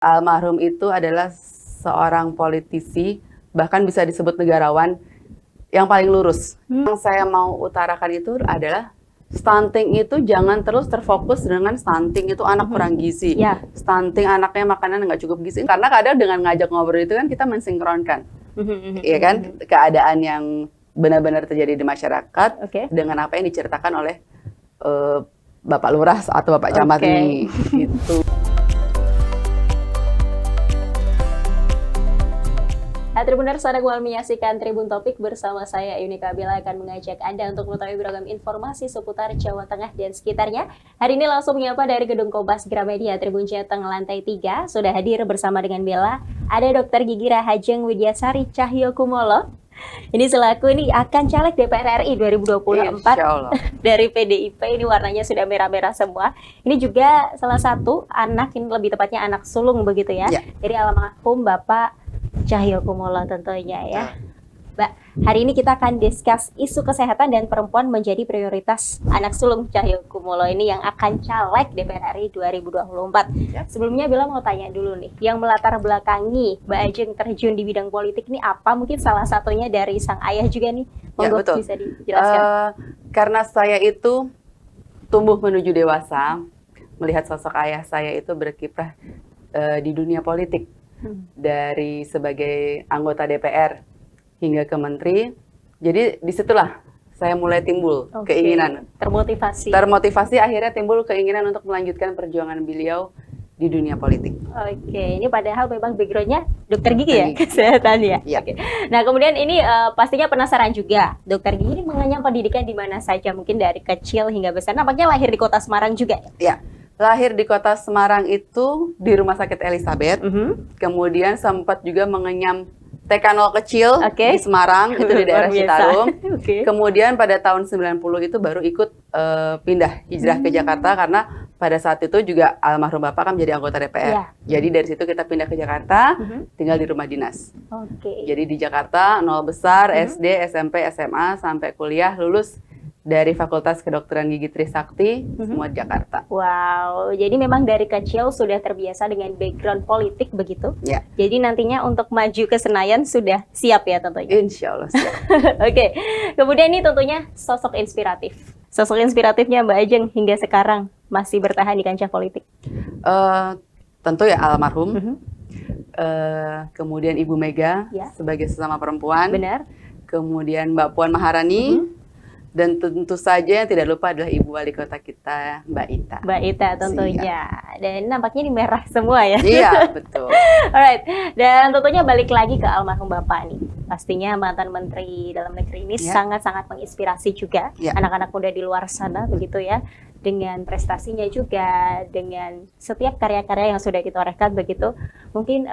Almarhum itu adalah seorang politisi, bahkan bisa disebut negarawan yang paling lurus. Yang saya mau utarakan itu adalah stunting itu jangan terus terfokus dengan stunting itu anak kurang gizi. Ya. Stunting anaknya makanan nggak cukup gizi. Karena kadang dengan ngajak ngobrol itu kan kita mensinkronkan, ya kan, keadaan yang benar-benar terjadi di masyarakat dengan apa yang diceritakan oleh Bapak Lurah atau Bapak Camat ini. Gitu. Tribuners, Anda kembali menyaksikan Tribun Topik bersama saya Yunika Bella akan mengajak Anda untuk mengetahui beragam informasi seputar Jawa Tengah dan sekitarnya. Hari ini langsung menyapa dari Gedung Kompas Gramedia Tribun Jateng lantai 3. Sudah hadir bersama dengan Bella, ada Dr. Gigi Rahajeng Widyasari Cahyokumolo. Ini selaku akan caleg DPR RI 2024 dari PDIP. Ini warnanya sudah merah-merah semua. Ini juga salah satu anak, ini lebih tepatnya anak sulung begitu ya, dari almarhum Bapak Cahyokumolo tentunya ya. Mbak, hari ini kita akan discuss isu kesehatan dan perempuan menjadi prioritas anak sulung Cahyokumolo ini yang akan caleg DPR RI 2024. Sebelumnya Bella mau tanya dulu nih, yang melatar belakangi Mbak Ajeng terjun di bidang politik ini apa? Mungkin salah satunya dari sang ayah juga nih. Monggo bisa dijelaskan. Karena saya itu tumbuh menuju dewasa, melihat sosok ayah saya itu berkiprah di dunia politik. Dari sebagai anggota DPR hingga ke menteri, jadi disitulah saya mulai timbul keinginan, termotivasi akhirnya timbul keinginan untuk melanjutkan perjuangan beliau di dunia politik. Ini padahal memang backgroundnya dokter gigi ya, kesehatan ya. Nah kemudian ini pastinya penasaran juga, dokter gigi ini mengenyam pendidikan di mana saja, mungkin dari kecil hingga besar. Nampaknya lahir di kota Semarang juga ya? Lahir di kota Semarang itu di Rumah Sakit Elizabeth, kemudian sempat juga mengenyam TK 0 kecil di Semarang, itu di daerah Citarum. Kemudian pada tahun 90 itu baru ikut pindah hijrah ke Jakarta, karena pada saat itu juga almarhum Bapak kan menjadi anggota DPR. Jadi dari situ kita pindah ke Jakarta, tinggal di rumah dinas. Jadi di Jakarta, 0 besar, SD, SMP, SMA, sampai kuliah, lulus dari Fakultas Kedokteran Gigi Trisakti, semua di Jakarta. Wow, jadi memang dari kecil sudah terbiasa dengan background politik begitu? Jadi nantinya untuk maju ke Senayan sudah siap ya tentunya? Insya Allah siap. Kemudian ini tentunya sosok inspiratif. Sosok inspiratifnya Mbak Ajeng hingga sekarang masih bertahan di kancah politik? Tentu ya almarhum. Kemudian Ibu Mega sebagai sesama perempuan. Benar. Kemudian Mbak Puan Maharani. Dan tentu saja yang tidak lupa adalah Ibu Wali Kota kita, Mbak Ita. Mbak Ita tentunya. Dan nampaknya ini merah semua ya. Iya, betul. Alright. Dan tentunya balik lagi ke almarhum Bapak nih. Pastinya mantan Menteri Dalam Negeri ini sangat-sangat menginspirasi juga anak-anak muda di luar sana begitu ya. Dengan prestasinya juga, dengan setiap karya-karya yang sudah ditorehkan begitu. Mungkin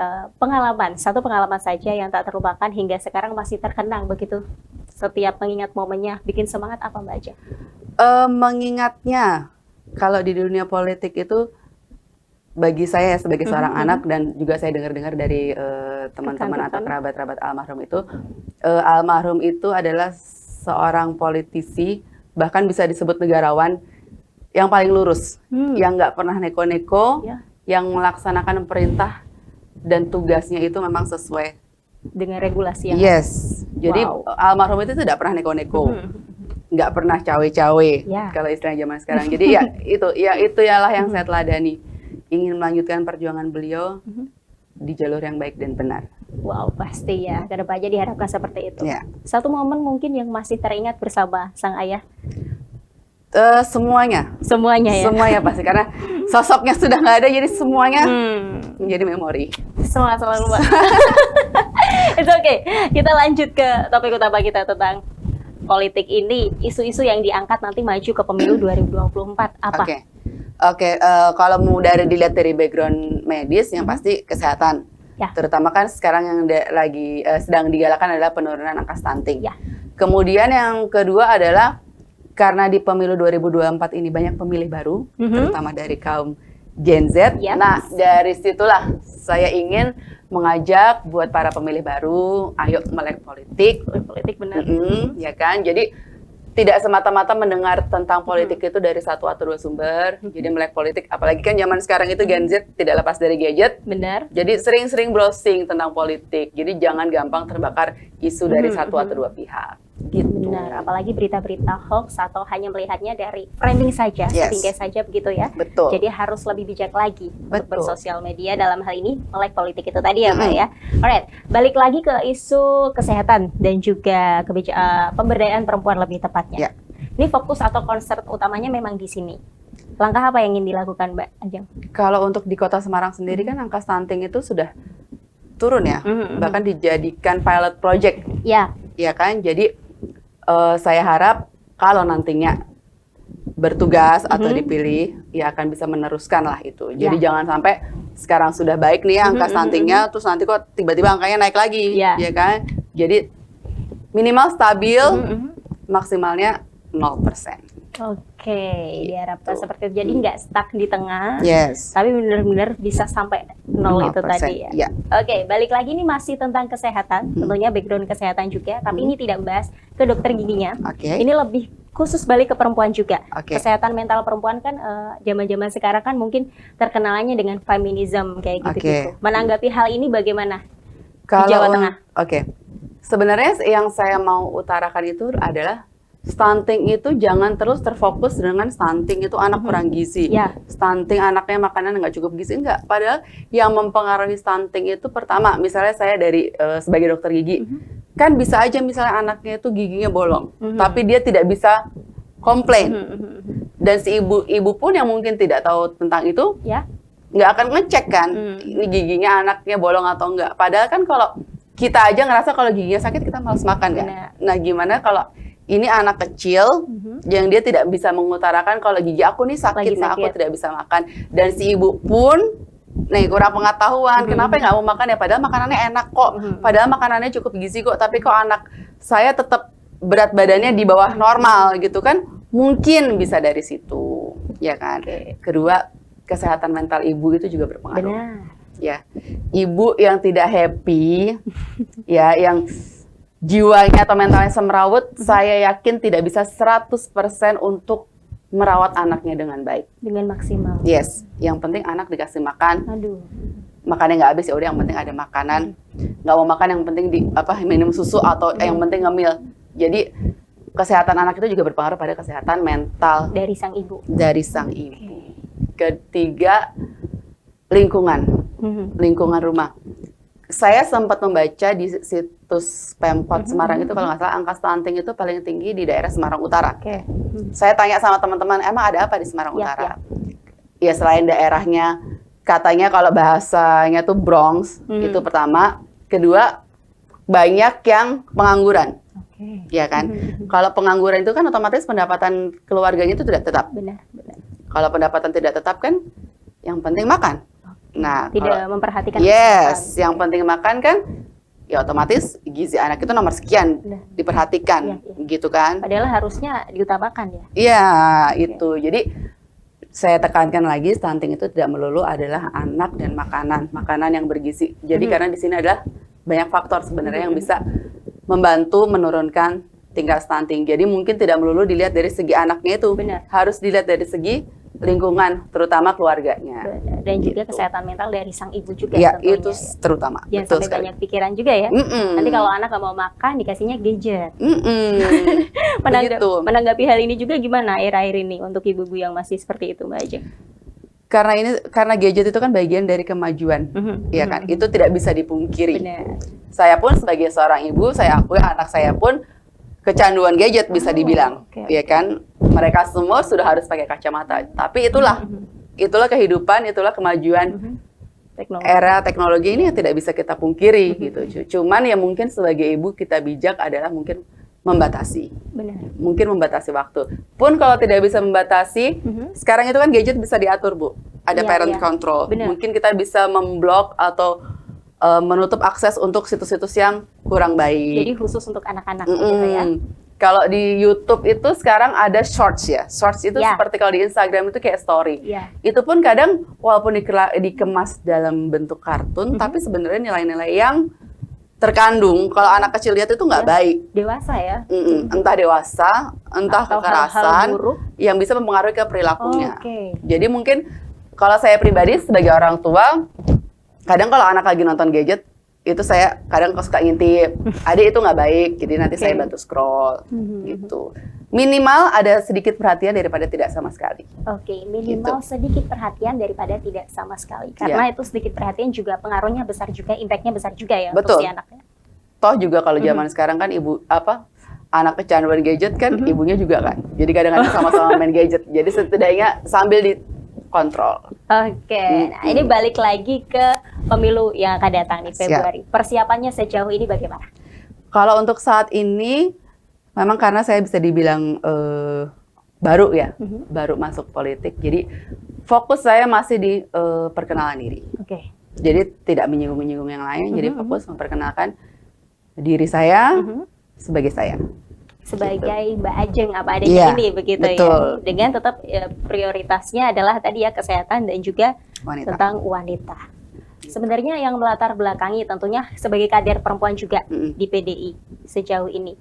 satu pengalaman saja yang tak terlupakan hingga sekarang masih terkenang begitu. Setiap mengingat momennya, bikin semangat apa Mbak Ajeng? Mengingatnya, kalau di dunia politik itu, bagi saya sebagai seorang anak, dan juga saya dengar-dengar dari teman-teman atau kerabat-kerabat almarhum itu adalah seorang politisi, bahkan bisa disebut negarawan yang paling lurus, yang nggak pernah neko-neko, yang melaksanakan perintah dan tugasnya itu memang sesuai dengan regulasi yang jadi almarhum itu tidak pernah neko-neko, nggak pernah cawe-cawe kalau istilah zaman sekarang. Jadi itu ialah yang saya teladani, ingin melanjutkan perjuangan beliau di jalur yang baik dan benar. Wow, pasti ya, kedepannya diharapkan seperti itu. Satu momen mungkin yang masih teringat bersama sang ayah? Semuanya ya? Semuanya pasti, karena sosoknya sudah nggak ada, jadi semuanya menjadi memori. Semangat selalu Mbak. It's kita lanjut ke topik utama kita tentang politik ini. Isu-isu yang diangkat nanti maju ke pemilu 2024 apa? Kalau dilihat dari background medis, yang pasti kesehatan. Terutama kan sekarang yang lagi sedang digalakan adalah penurunan angka stunting. Kemudian yang kedua adalah karena di pemilu 2024 ini banyak pemilih baru, terutama dari kaum Gen Z. Nah, dari situlah saya ingin mengajak buat para pemilih baru, ayo melek politik. Politik benar. Ya kan? Jadi tidak semata-mata mendengar tentang politik itu dari satu atau dua sumber. Jadi melek politik, apalagi kan zaman sekarang itu Gen Z tidak lepas dari gadget. Benar. Jadi sering-sering browsing tentang politik. Jadi jangan gampang terbakar isu dari satu atau dua pihak. Gitu. Benar, apalagi berita-berita hoax atau hanya melihatnya dari framing saja, sepinggir saja begitu ya. Betul. Jadi harus lebih bijak lagi untuk bersosial media dalam hal ini melek politik itu tadi ya Mbak ya. Alright, balik lagi ke isu kesehatan dan juga pemberdayaan perempuan lebih tepatnya. Ini fokus atau konsep utamanya memang di sini. Langkah apa yang ingin dilakukan Mbak Ajeng? Kalau untuk di Kota Semarang sendiri kan angka stunting itu sudah turun ya, bahkan dijadikan pilot project. Ya kan, jadi saya harap kalau nantinya bertugas atau dipilih, ya akan bisa meneruskan lah itu. Jadi jangan sampai sekarang sudah baik nih angka stuntingnya, terus nanti kok tiba-tiba angkanya naik lagi, ya kan? Jadi minimal stabil, maksimalnya 0%. Oke, diharapkan seperti itu. Jadi nggak stuck di tengah, tapi benar-benar bisa sampai 0 itu tadi ya. Oke, balik lagi nih masih tentang kesehatan, tentunya background kesehatan juga, tapi ini tidak membahas ke dokter giginya. Ini lebih khusus balik ke perempuan juga. Kesehatan mental perempuan kan zaman-zaman sekarang kan mungkin terkenalnya dengan feminism kayak gitu-gitu. Menanggapi hal ini bagaimana di Jawa Tengah? Sebenarnya yang saya mau utarakan itu adalah stunting itu jangan terus terfokus dengan stunting itu anak kurang gizi. Stunting anaknya makanan nggak cukup gizi, enggak. Padahal yang mempengaruhi stunting itu pertama, misalnya saya dari sebagai dokter gigi, kan bisa aja misalnya anaknya itu giginya bolong, tapi dia tidak bisa komplain. Dan si ibu pun yang mungkin tidak tahu tentang itu, nggak akan ngecek kan, ini giginya anaknya bolong atau enggak. Padahal kan kalau kita aja ngerasa kalau giginya sakit, kita malas makan kan. Nah gimana kalau ini anak kecil yang dia tidak bisa mengutarakan kalau gigi aku nih sakit, nah aku tidak bisa makan. Dan si ibu pun nih kurang pengetahuan, kenapa nggak mau makan ya? Padahal makanannya enak kok, padahal makanannya cukup gizi kok, tapi kok anak saya tetap berat badannya di bawah normal gitu kan? Mungkin bisa dari situ, ya kan? Kedua, kesehatan mental ibu itu juga berpengaruh. Ya, ibu yang tidak happy, ya yang jiwanya atau mentalnya semrawut, saya yakin tidak bisa 100% untuk merawat anaknya dengan baik. Dengan maksimal. Yang penting anak dikasih makan. Makannya nggak habis, ya udah yang penting ada makanan. Nggak mau makan yang penting minum susu atau yang penting ngemil. Jadi kesehatan anak itu juga berpengaruh pada kesehatan mental dari sang ibu. Ketiga, lingkungan rumah. Saya sempat membaca di situs Pemkot Semarang itu kalau nggak salah angka stunting itu paling tinggi di daerah Semarang Utara. Saya tanya sama teman-teman, emang ada apa di Semarang Utara? Ya selain daerahnya, katanya kalau bahasanya tuh Bronx, itu pertama. Kedua, banyak yang pengangguran. Ya kan? Kalau pengangguran itu kan otomatis pendapatan keluarganya itu tidak tetap. Kalau pendapatan tidak tetap kan, yang penting makan. Nah, tidak memperhatikan yang penting makan kan, ya otomatis gizi anak itu nomor sekian diperhatikan, gitu kan? Padahal harusnya diutamakan ya. Iya, itu. Jadi saya tekankan lagi, stunting itu tidak melulu adalah anak dan makanan yang bergizi. Jadi karena di sini adalah banyak faktor sebenarnya yang bisa membantu menurunkan tingkat stunting. Jadi mungkin tidak melulu dilihat dari segi anaknya itu, harus dilihat dari segi lingkungan, terutama keluarganya. Dan juga kesehatan mental dari sang ibu juga. Itu terutama. Jangan sampai banyak pikiran juga ya. Nanti kalau anak nggak mau makan, dikasihnya gadget. Menanggapi hal ini juga gimana akhir-akhir ini untuk ibu-ibu yang masih seperti itu, Mbak Ajeng? Karena gadget itu kan bagian dari kemajuan, ya kan? Itu tidak bisa dipungkiri. Saya pun sebagai seorang ibu, saya akui anak saya pun kecanduan gadget bisa dibilang, ya kan? Mereka semua sudah harus pakai kacamata. Tapi itulah kehidupan, itulah kemajuan era teknologi ini yang tidak bisa kita pungkiri gitu. Cuman ya mungkin sebagai ibu kita bijak adalah mungkin membatasi. Mungkin membatasi waktu. Pun kalau tidak bisa membatasi, sekarang itu kan gadget bisa diatur, Bu. Ada parent control. Mungkin kita bisa memblok atau menutup akses untuk situs-situs yang kurang baik. Jadi khusus untuk anak-anak gitu ya. Kalau di YouTube itu sekarang ada shorts ya. Shorts itu seperti kalau di Instagram itu kayak story. Itu pun kadang walaupun dikemas dalam bentuk kartun, tapi sebenarnya nilai-nilai yang terkandung. Kalau anak kecil lihat itu nggak baik. Dewasa ya? Entah dewasa, entah atau kekerasan hal-hal buruk yang bisa mempengaruhi ke perilakunya. Oke. Jadi mungkin kalau saya pribadi sebagai orang tua, kadang kalau anak lagi nonton gadget, itu saya kadang suka ngintip, adik itu nggak baik, jadi nanti saya bantu scroll, gitu. Minimal ada sedikit perhatian daripada tidak sama sekali. Oke, minimal sedikit perhatian daripada tidak sama sekali. Karena itu sedikit perhatian juga pengaruhnya besar juga, impact-nya besar juga ya untuk si anaknya. Toh juga kalau zaman sekarang kan anak kecanduan gadget kan ibunya juga kan. Jadi kadang-kadang sama-sama main gadget. Jadi setidaknya sambil dikontrol. Oke, nah ini balik lagi ke pemilu yang akan datang di Februari. Persiapannya sejauh ini bagaimana? Kalau untuk saat ini, memang karena saya bisa dibilang baru ya, baru masuk politik. Jadi fokus saya masih di perkenalan diri. Oke. Jadi tidak menyinggung-menyinggung yang lain. Jadi fokus memperkenalkan diri saya sebagai saya. Sebagai Mbak Ajeng apa adanya ini begitu betul. Ya. Dengan tetap prioritasnya adalah tadi ya kesehatan dan juga tentang wanita. Sebenarnya yang melatar belakangi tentunya sebagai kader perempuan juga di PDI sejauh ini.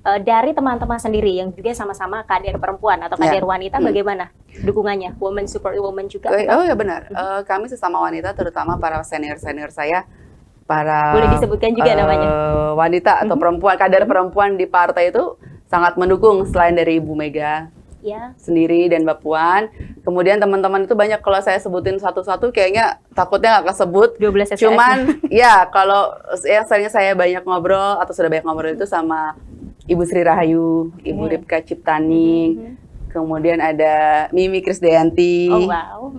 Dari teman-teman sendiri yang juga sama-sama kader perempuan atau kader wanita, bagaimana dukungannya? Women support women juga? Oh ya benar, kami sesama wanita, terutama para senior-senior saya, para boleh disebutkan juga namanya wanita atau perempuan, kader perempuan di partai itu sangat mendukung selain dari Ibu Mega sendiri dan Mbak Puan. Kemudian teman-teman itu banyak, kalau saya sebutin satu-satu kayaknya takutnya nggak kesebut. 12 SKS. Cuman ya kalau yang sering saya banyak ngobrol atau sudah banyak ngobrol itu sama Ibu Sri Rahayu, Ibu Ripka Ciptaning, kemudian ada Mimi Krisdayanti. Oh wow.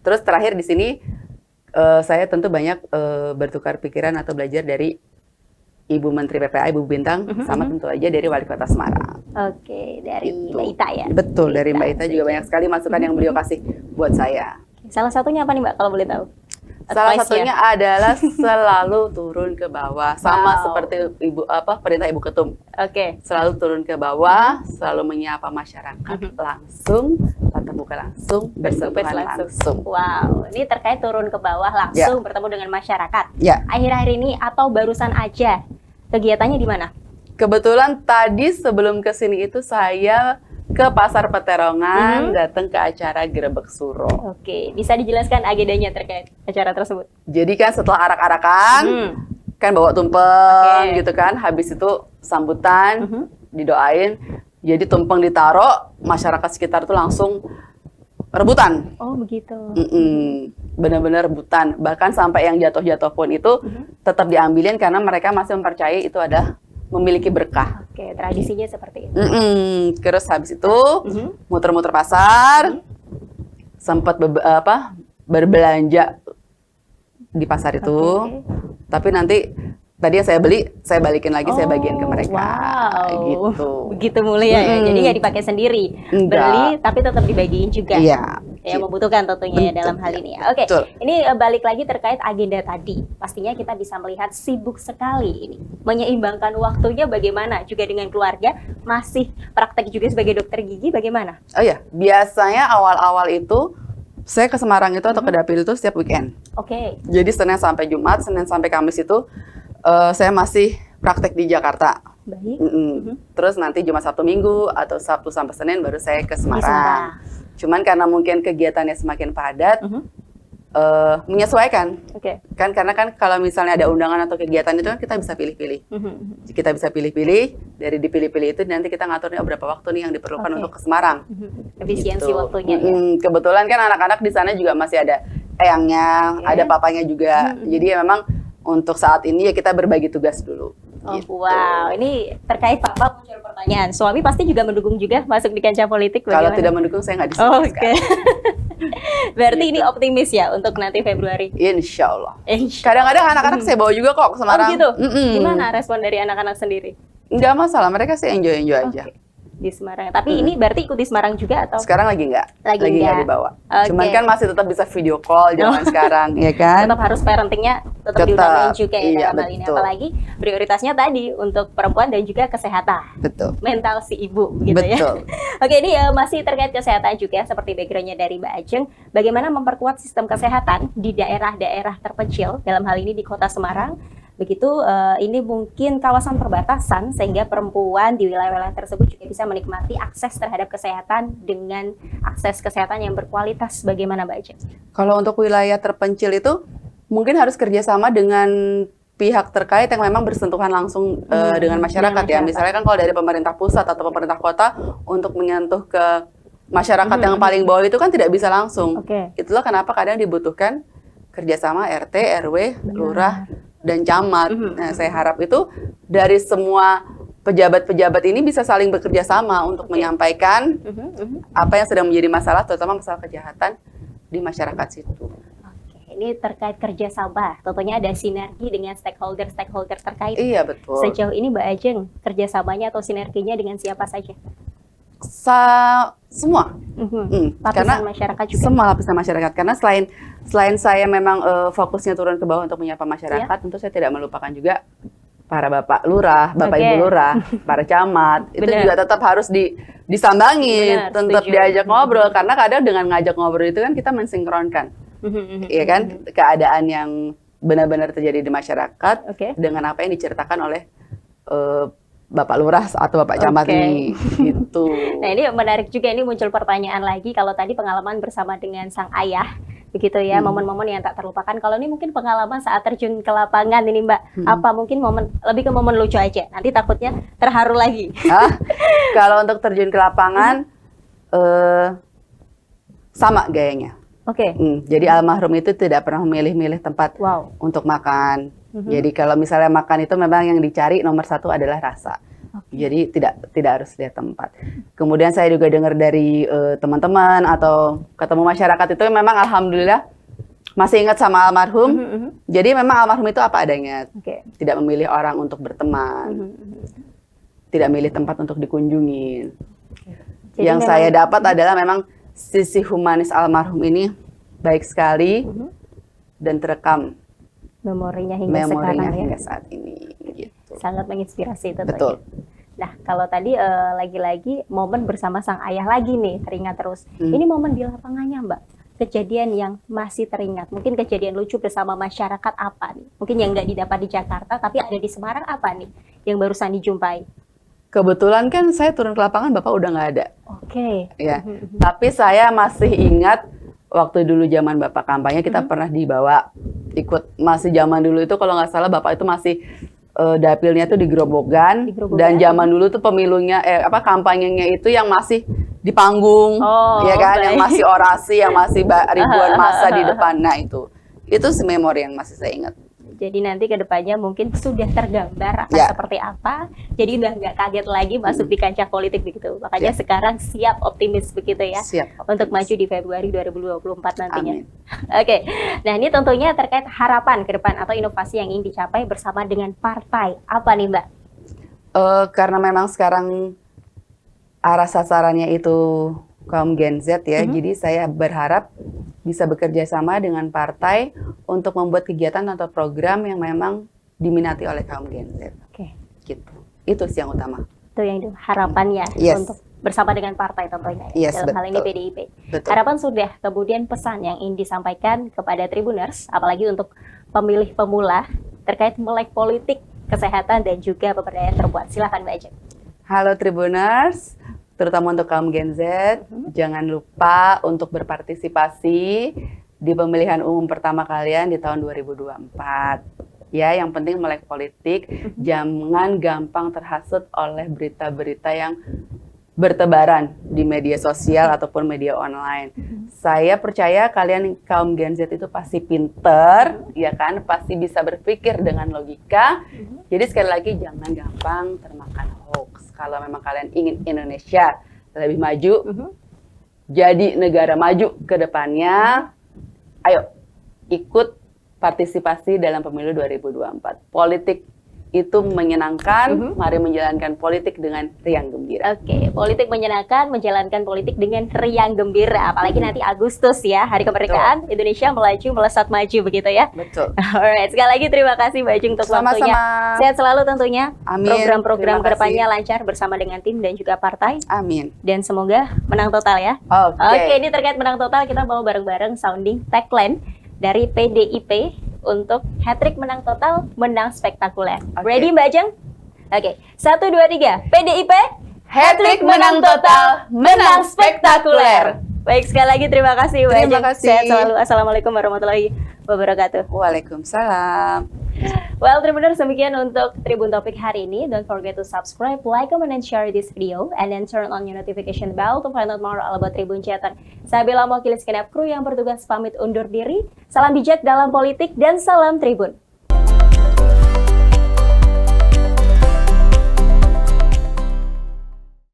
Terus terakhir di sini saya tentu banyak bertukar pikiran atau belajar dari Ibu Menteri PPA, Ibu Bintang, sama tentu aja dari Wali Kota Semarang. Oke, dari Mbak Ita ya? Betul, dari Mbak Ita juga banyak sekali masukan yang beliau kasih buat saya. Salah satunya apa nih Mbak, kalau boleh tahu? Salah satunya adalah selalu turun ke bawah, sama seperti perintah Ibu Ketum. Oke. Selalu turun ke bawah, selalu menyapa masyarakat langsung, tatap muka langsung, bersentuhan langsung. Wow, ini terkait turun ke bawah langsung bertemu dengan masyarakat. Akhir-akhir ini atau barusan aja, kegiatannya di mana? Kebetulan tadi sebelum kesini itu saya ke Pasar Peterongan, datang ke acara Gerebek Suro. Oke, bisa dijelaskan agendanya terkait acara tersebut? Jadi kan setelah arak-arakan, kan bawa tumpeng gitu kan, habis itu sambutan, didoain, jadi tumpeng ditaruh, masyarakat sekitar tuh langsung rebutan. Oh begitu. Benar-benar rebutan, bahkan sampai yang jatuh-jatuh pun itu tetap diambilin karena mereka masih mempercayai itu adalah memiliki berkah. Oke, tradisinya seperti itu. Terus habis itu muter-muter pasar, sempat berbelanja di pasar itu. Tapi nanti tadi yang saya beli, saya balikin lagi, saya bagiin ke mereka. Gitu. Begitu mulia ya. Jadi nggak dipakai sendiri, beli tapi tetap dibagiin juga. Iya. Yang membutuhkan tentunya dalam hal ini. Oke, ini balik lagi terkait agenda tadi. Pastinya kita bisa melihat sibuk sekali ini. Menyeimbangkan waktunya bagaimana? Juga dengan keluarga, masih praktek juga sebagai dokter gigi, bagaimana? Oh ya, biasanya awal-awal itu saya ke Semarang itu atau ke Dapil itu setiap weekend. Oke. Jadi Senin sampai Jumat, Senin sampai Kamis itu saya masih praktek di Jakarta. Baik. Terus nanti Jumat, Sabtu, Minggu atau Sabtu sampai Senin baru saya ke Semarang. Cuman karena mungkin kegiatannya semakin padat, menyesuaikan. Kan karena kan kalau misalnya ada undangan atau kegiatan itu kan kita bisa pilih-pilih. Kita bisa pilih-pilih, dari dipilih-pilih itu nanti kita ngaturnya berapa waktu nih yang diperlukan untuk ke Semarang. Efisiensi gitu. waktunya. Kebetulan kan anak-anak di sana juga masih ada eyangnya, ada papanya juga. Jadi ya memang untuk saat ini ya kita berbagi tugas dulu. Gitu. Wow, ini terkait Papa muncul pertanyaan. Suami pasti juga mendukung juga masuk di kancah politik. Kalau tidak mendukung saya nggak disini. Berarti ini optimis ya untuk nanti Februari? Insya Allah. Kadang-kadang anak-anak saya bawa juga kok ke Semarang. Oh gitu? Gimana respon dari anak-anak sendiri? Nggak masalah, mereka sih enjoy aja. Di Semarang. Tapi ini berarti ikut di Semarang juga atau? Sekarang lagi nggak. Lagi nggak dibawa. Cuman kan masih tetap bisa video call zaman sekarang, ya kan? Tetap harus parentingnya tetap diutamain juga ya dalam hal ini. Apalagi prioritasnya tadi untuk perempuan dan juga kesehatan. Betul. Mental si ibu, gitu ya. Oke, ini masih terkait kesehatan juga seperti backgroundnya dari Mbak Ajeng. Bagaimana memperkuat sistem kesehatan di daerah-daerah terpencil, dalam hal ini di Kota Semarang, Begitu ini mungkin kawasan perbatasan sehingga perempuan di wilayah-wilayah tersebut juga bisa menikmati akses terhadap kesehatan dengan akses kesehatan yang berkualitas. Bagaimana Mbak Ajeng? Kalau untuk wilayah terpencil itu mungkin harus kerjasama dengan pihak terkait yang memang bersentuhan langsung dengan masyarakat ya. Misalnya kan kalau dari pemerintah pusat atau pemerintah kota untuk menyentuh ke masyarakat yang paling bawah itu kan tidak bisa langsung. Itulah kenapa kadang dibutuhkan kerjasama RT, RW, lurah, dan camat. Nah, saya harap itu dari semua pejabat-pejabat ini bisa saling bekerja sama untuk menyampaikan apa yang sedang menjadi masalah, terutama masalah kejahatan di masyarakat situ. Ini terkait kerjasama, tentunya ada sinergi dengan stakeholder terkait. Iya, betul. Sejauh ini Mbak Ajeng, kerjasamanya atau sinerginya dengan siapa saja? Semua. Lapisan masyarakat juga? Semua lapisan masyarakat. Karena selain saya memang fokusnya turun ke bawah untuk menyapa masyarakat, tentu saya tidak melupakan juga para bapak lurah, bapak ibu lurah, para camat. Itu juga tetap harus disambangi, tetap diajak ngobrol. Karena kadang dengan ngajak ngobrol itu kan kita mensinkronkan. Iya kan, keadaan yang benar-benar terjadi di masyarakat dengan apa yang diceritakan oleh Bapak Lurah atau Bapak Camat ini, gitu. Nah ini menarik juga, ini muncul pertanyaan lagi, kalau tadi pengalaman bersama dengan sang ayah, begitu ya, momen-momen yang tak terlupakan. Kalau ini mungkin pengalaman saat terjun ke lapangan ini Mbak, apa mungkin lebih ke momen lucu aja, nanti takutnya terharu lagi. Kalau untuk terjun ke lapangan, sama gayanya. Jadi almarhum itu tidak pernah memilih-milih tempat untuk makan. Jadi kalau misalnya makan itu memang yang dicari nomor satu adalah rasa. Jadi tidak harus lihat tempat. Kemudian saya juga dengar dari teman-teman atau ketemu masyarakat itu memang alhamdulillah masih ingat sama almarhum. Jadi memang almarhum itu apa adanya. Tidak memilih orang untuk berteman. Tidak milih tempat untuk dikunjungi. Yang saya dapat adalah memang sisi humanis almarhum ini baik sekali dan terekam memorinya hingga saat ini. Gitu. Sangat menginspirasi tentunya. Betul. Nah kalau tadi lagi-lagi momen bersama sang ayah lagi nih teringat terus. Ini momen di lapangannya Mbak, kejadian yang masih teringat. Mungkin kejadian lucu bersama masyarakat apa nih? Mungkin yang nggak didapat di Jakarta tapi ada di Semarang apa nih yang barusan dijumpai? Kebetulan kan saya turun ke lapangan, Bapak udah nggak ada. Ya. Tapi saya masih ingat waktu dulu zaman Bapak kampanye kita pernah dibawa ikut, masih zaman dulu itu kalau nggak salah Bapak itu masih dapilnya tuh di Grobogan. Dan zaman dulu tuh pemilunya kampanyenya itu yang masih di panggung, ya kan, yang masih orasi, yang masih ribuan massa di depan. Nah itu memori yang masih saya ingat. Jadi nanti ke depannya mungkin sudah tergambar akan seperti apa. Jadi udah nggak kaget lagi masuk di kancah politik begitu. Makanya sekarang siap optimis begitu ya. Untuk maju di Februari 2024 nantinya. Nah ini tentunya terkait harapan ke depan atau inovasi yang ingin dicapai bersama dengan partai. Apa nih Mbak? Karena memang sekarang arah sasarannya itu kaum Gen Z ya. Jadi saya berharap bisa bekerja sama dengan partai untuk membuat kegiatan atau program yang memang diminati oleh kaum Gen Z. Gitu. Itu sih yang utama. Itu yang harapannya untuk bersama dengan partai tentunya. Dalam hal ini PDIP. Harapan sudah, kemudian pesan yang ingin disampaikan kepada Tribuners, apalagi untuk pemilih pemula terkait melek politik, kesehatan dan juga pemberdayaan perempuan. Silakan Mbak Ajeng. Halo Tribuners, terutama untuk kaum Gen Z, jangan lupa untuk berpartisipasi di pemilihan umum pertama kalian di tahun 2024. Ya, yang penting melek politik, jangan gampang terhasut oleh berita-berita yang bertebaran di media sosial ataupun media online. Saya percaya kalian kaum Gen Z itu pasti pinter, ya kan, pasti bisa berpikir dengan logika. Jadi sekali lagi jangan gampang termakan hoax. Kalau memang kalian ingin Indonesia lebih maju, jadi negara maju ke depannya, ayo ikut partisipasi dalam pemilu 2024. Politik itu menyenangkan, mari menjalankan politik dengan riang gembira. Politik menyenangkan, menjalankan politik dengan riang gembira. Apalagi nanti Agustus ya, Hari Kemerdekaan, Indonesia melaju, melesat maju begitu ya. Alright, sekali lagi terima kasih Mbak Ajeng untuk waktunya. Sehat selalu tentunya. Program-program kedepannya lancar bersama dengan tim dan juga partai. Amin. Dan semoga menang total ya. Ini terkait menang total kita bawa bareng-bareng sounding tagline dari PDIP untuk hat-trick menang total, menang spektakuler. Okay. Ready Mbak Ajeng? Oke, 1, 2, 3. PDIP hat-trick menang total, menang spektakuler. Baik, sekali lagi terima kasih Mbak Terima Ajeng. kasih. Sehat selalu. Assalamualaikum warahmatullahi wabarakatuh. Waalaikumsalam. Well, Tribuners, demikian untuk Tribun Topik hari ini. Don't forget to subscribe, like, comment, and share this video. And then turn on your notification bell to find out more all about Tribun Chatter. Saya Bella, mewakili segenap kru yang bertugas pamit undur diri. Salam bijak dalam politik dan salam Tribun.